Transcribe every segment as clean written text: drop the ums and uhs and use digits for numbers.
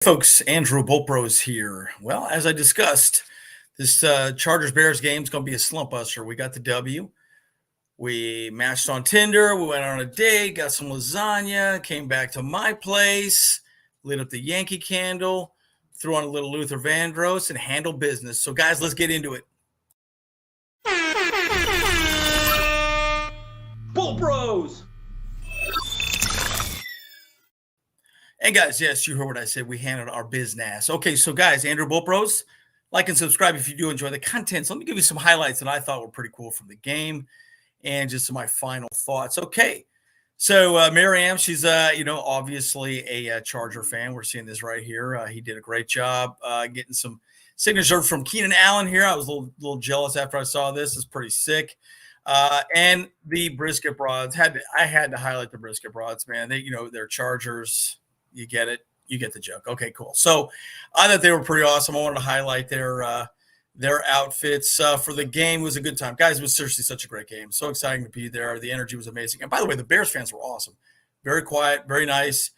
Folks, Andrew Boltbros here. Well, as I discussed, this Chargers Bears game is going to be a slump buster. We got the W. We matched on Tinder. We went on a date, got some lasagna, came back to my place, lit up the Yankee candle, threw on a little Luther Vandross, and handled business. So, guys, let's get into it. Boltbros! And guys, yes, you heard what I said. We handled our business. Okay, so guys, Andrew Boltbros, like and subscribe if you do enjoy the content. So let me give you some highlights that I thought were pretty cool from the game and just my final thoughts. Okay, so Maryam, she's obviously a Charger fan. We're seeing this right here. He did a great job getting some signature from Keenan Allen here. I was a little jealous after I saw this. It's pretty sick. And the brisket broads I had to highlight the brisket broads, man. They're Chargers. You get it. You get the joke. Okay, cool. So I thought they were pretty awesome. I wanted to highlight their outfits for the game. It was a good time. Guys, it was seriously such a great game. So exciting to be there. The energy was amazing. And by the way, the Bears fans were awesome. Very quiet, very nice,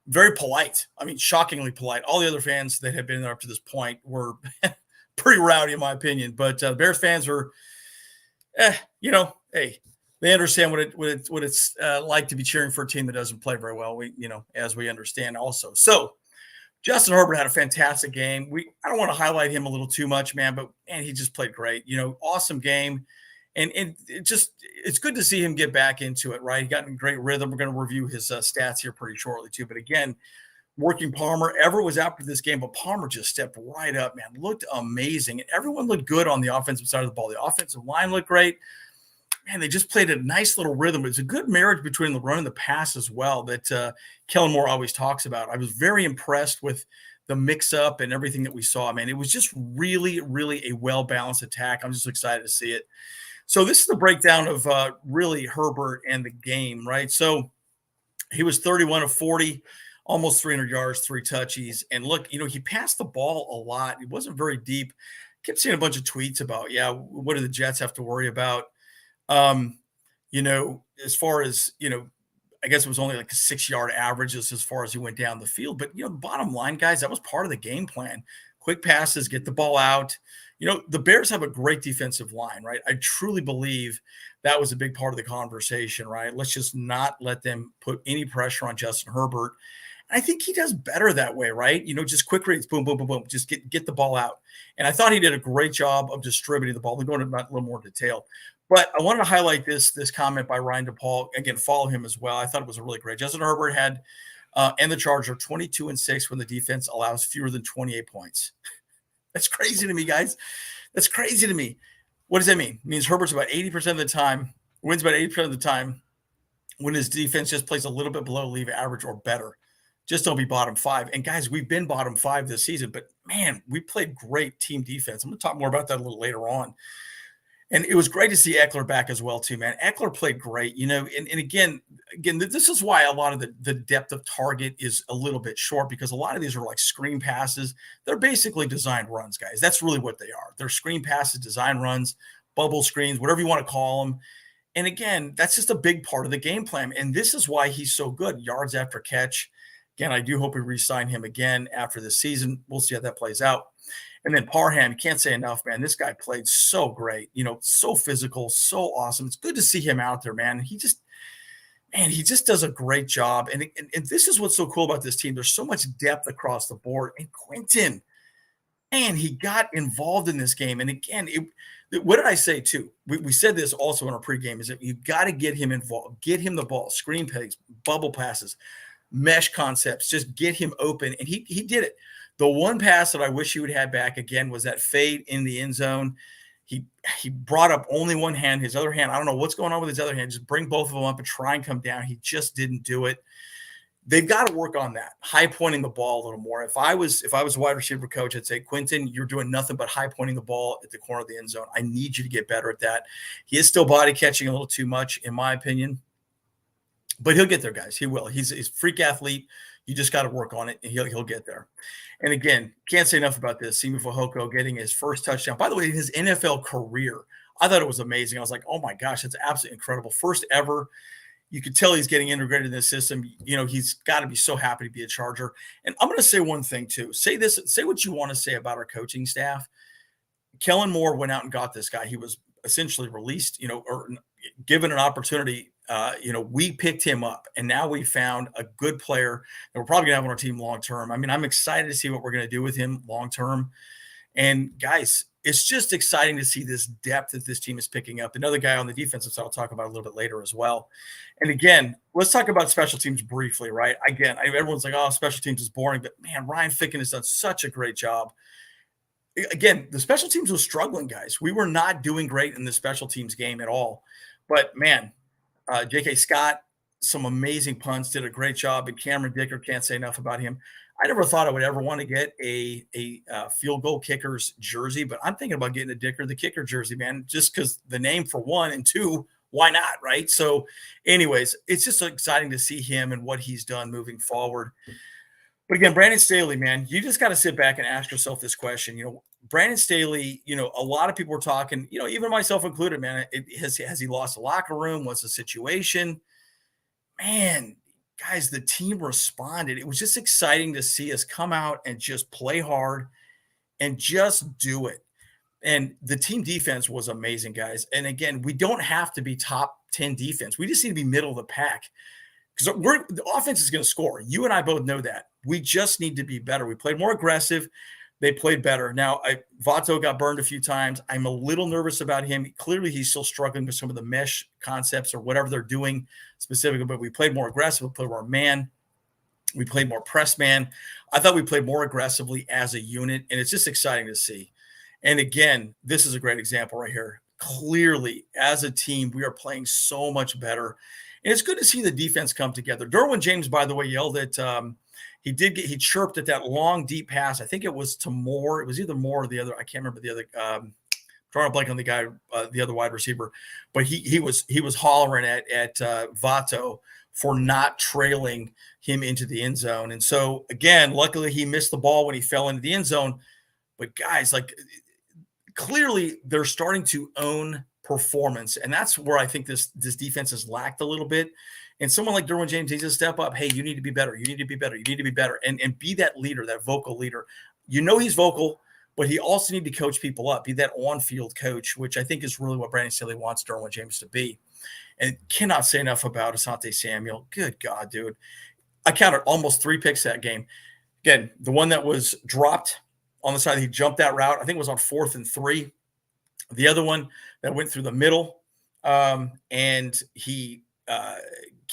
very polite. I mean, shockingly polite. All the other fans that had been there up to this point were pretty rowdy, in my opinion. But Bears fans were, hey, they understand what it's like to be cheering for a team that doesn't play very well. As we understand also. So Justin Herbert had a fantastic game. I don't want to highlight him a little too much, man, but he just played great. Awesome game, and it's good to see him get back into it. Right, he got in great rhythm. We're going to review his stats here pretty shortly too. But again, working Palmer. Everett was out for this game, but Palmer just stepped right up, man. Looked amazing, and everyone looked good on the offensive side of the ball. The offensive line looked great. Man, they just played a nice little rhythm. It's a good marriage between the run and the pass as well that Kellen Moore always talks about. I was very impressed with the mix-up and everything that we saw. Man, it was just really, really a well-balanced attack. I'm just excited to see it. So this is the breakdown of really Herbert and the game, right? So he was 31 of 40, almost 300 yards, 3 touchies. And look, he passed the ball a lot. It wasn't very deep. Kept seeing a bunch of tweets about, what do the Jets have to worry about? As far as, I guess it was only like a 6-yard average as far as he went down the field. But, the bottom line, guys, that was part of the game plan. Quick passes, get the ball out. The Bears have a great defensive line, right? I truly believe that was a big part of the conversation, right? Let's just not let them put any pressure on Justin Herbert. And I think he does better that way, right? Just quick reads, boom, boom, boom, boom, just get the ball out. And I thought he did a great job of distributing the ball. We'll go into that a little more detail. But I wanted to highlight this comment by Ryan DePaul. Again, follow him as well. I thought it was a really great. Justin Herbert had and the Charger 22-6 when the defense allows fewer than 28 points. That's crazy to me, guys. That's crazy to me. What does that mean? It means Herbert's about 80% of the time, wins about 80% of the time when his defense just plays a little bit below league average or better. Just don't be bottom 5. And guys, we've been bottom 5 this season, but man, we played great team defense. I'm going to talk more about that a little later on. And it was great to see Eckler back as well, too, man. Eckler played great, and again, this is why a lot of the depth of target is a little bit short, because a lot of these are like screen passes. They're basically designed runs, guys. That's really what they are. They're screen passes, design runs, bubble screens, whatever you want to call them. And again, that's just a big part of the game plan. And this is why he's so good, yards after catch. Again, I do hope we re-sign him again after this season. We'll see how that plays out. And then Parham, you can't say enough, man. This guy played so great, so physical, so awesome. It's good to see him out there, man. He just does a great job. And this is what's so cool about this team. There's so much depth across the board. And Quentin, man, he got involved in this game. And again, what did I say too? We said this also in our pregame, is that you got to get him involved, get him the ball, screen plays, bubble passes, mesh concepts, just get him open. And he did it. The one pass that I wish he would have back again was that fade in the end zone. He brought up only one hand. His other hand, I don't know what's going on with his other hand. Just bring both of them up and try and come down. He just didn't do it. They've got to work on that, high pointing the ball a little more. If I was a wide receiver coach, I'd say, Quentin, you're doing nothing but high pointing the ball at the corner of the end zone. I need you to get better at that. He is still body catching a little too much, in my opinion. But he'll get there, guys. He will. He's a freak athlete. You just got to work on it, and he'll get there. And again, can't say enough about this. Simi Fehoko getting his first touchdown. By the way, his NFL career, I thought it was amazing. I was like, oh my gosh, that's absolutely incredible. First ever. You could tell he's getting integrated in the system. He's got to be so happy to be a Charger. And I'm going to say one thing too. Say what you want to say about our coaching staff. Kellen Moore went out and got this guy. He was essentially released, or given an opportunity. We picked him up, and now we found a good player that we're probably going to have on our team long term. I mean, I'm excited to see what we're going to do with him long term. And guys, it's just exciting to see this depth that this team is picking up. Another guy on the defensive side I'll talk about a little bit later as well. And again, let's talk about special teams briefly, right? Again, everyone's like, oh, special teams is boring. But, man, Ryan Ficken has done such a great job. Again, the special teams was struggling, guys. We were not doing great in the special teams game at all. But, man, J.K. Scott, some amazing punts, did a great job. And Cameron Dicker, can't say enough about him. I never thought I would ever want to get a field goal kicker's jersey, but I'm thinking about getting a Dicker the kicker jersey, man, just because the name for one, and two, why not, right? So anyways, it's just exciting to see him and what he's done moving forward. But again, Brandon Staley, man, you just got to sit back and ask yourself this question. Brandon Staley, a lot of people were talking, even myself included, man, has he lost the locker room? What's the situation? Man, guys, the team responded. It was just exciting to see us come out and just play hard and just do it. And the team defense was amazing, guys. And again, we don't have to be top 10 defense. We just need to be middle of the pack because the offense is going to score. You and I both know that. We just need to be better. We played more aggressive. They played better. Now, Vato got burned a few times. I'm a little nervous about him. Clearly, he's still struggling with some of the mesh concepts or whatever they're doing specifically, but we played more aggressive. We played more man. We played more press man. I thought we played more aggressively as a unit, and it's just exciting to see. And again, this is a great example right here. Clearly, as a team, we are playing so much better. And it's good to see the defense come together. Derwin James, by the way, yelled at he chirped at that long, deep pass. I think it was to Moore. It was either Moore or the other. I can't remember the other. Drawing a blank on the guy, the other wide receiver. But he was hollering at Vato for not trailing him into the end zone. And so, again, luckily he missed the ball when he fell into the end zone. But, guys, clearly they're starting to own performance. And that's where I think this defense has lacked a little bit. And someone like Derwin James needs to step up. Hey, you need to be better. You need to be better. You need to be better. And be that leader, that vocal leader. He's vocal, but he also need to coach people up, be that on-field coach, which I think is really what Brandon Staley wants Derwin James to be. And cannot say enough about Asante Samuel. Good God, dude. I counted almost 3 picks that game. Again, the one that was dropped on the side, he jumped that route. I think it was on 4th and 3. The other one that went through the middle, and he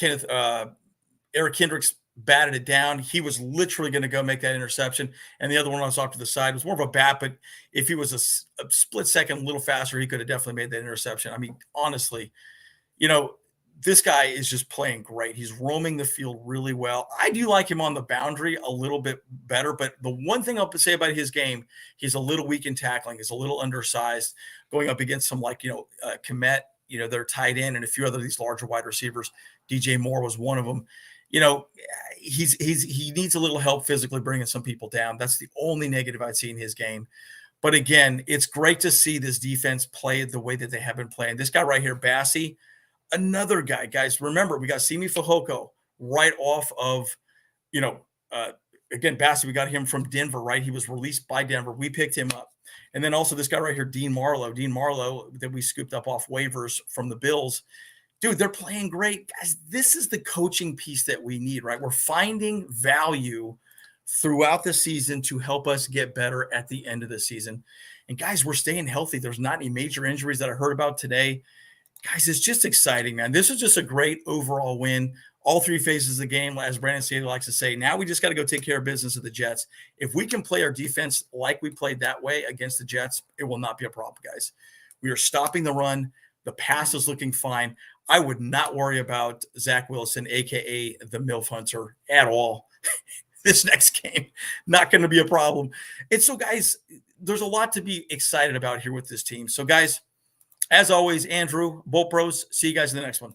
Eric Kendricks batted it down. He was literally going to go make that interception. And the other one was off to the side. It was more of a bat, but if he was a split second a little faster, he could have definitely made that interception. I mean, honestly, this guy is just playing great. He's roaming the field really well. I do like him on the boundary a little bit better, but the one thing I'll say about his game, he's a little weak in tackling. He's a little undersized going up against some Komet, they're tight end and a few other these larger wide receivers. DJ Moore was one of them. He needs a little help physically bringing some people down. That's the only negative I'd see in his game. But again, it's great to see this defense play the way that they have been playing. This guy right here, Bassey, another guy, guys. Remember, we got Simi Fehoko right off of, again, Bassey, we got him from Denver, right? He was released by Denver. We picked him up. And then also this guy right here, Dean Marlowe that we scooped up off waivers from the Bills. Dude, they're playing great. Guys, this is the coaching piece that we need, right? We're finding value throughout the season to help us get better at the end of the season. And guys, we're staying healthy. There's not any major injuries that I heard about today. Guys, it's just exciting, man. This is just a great overall win. All 3 phases of the game, as Brandon Staley likes to say. Now we just got to go take care of business with the Jets. If we can play our defense like we played that way against the Jets, it will not be a problem, guys. We are stopping the run. The pass is looking fine. I would not worry about Zach Wilson, a.k.a. the MILF Hunter, at all. This next game, not going to be a problem. And so, guys, there's a lot to be excited about here with this team. So, guys, as always, Andrew, Bolt Bros, see you guys in the next one.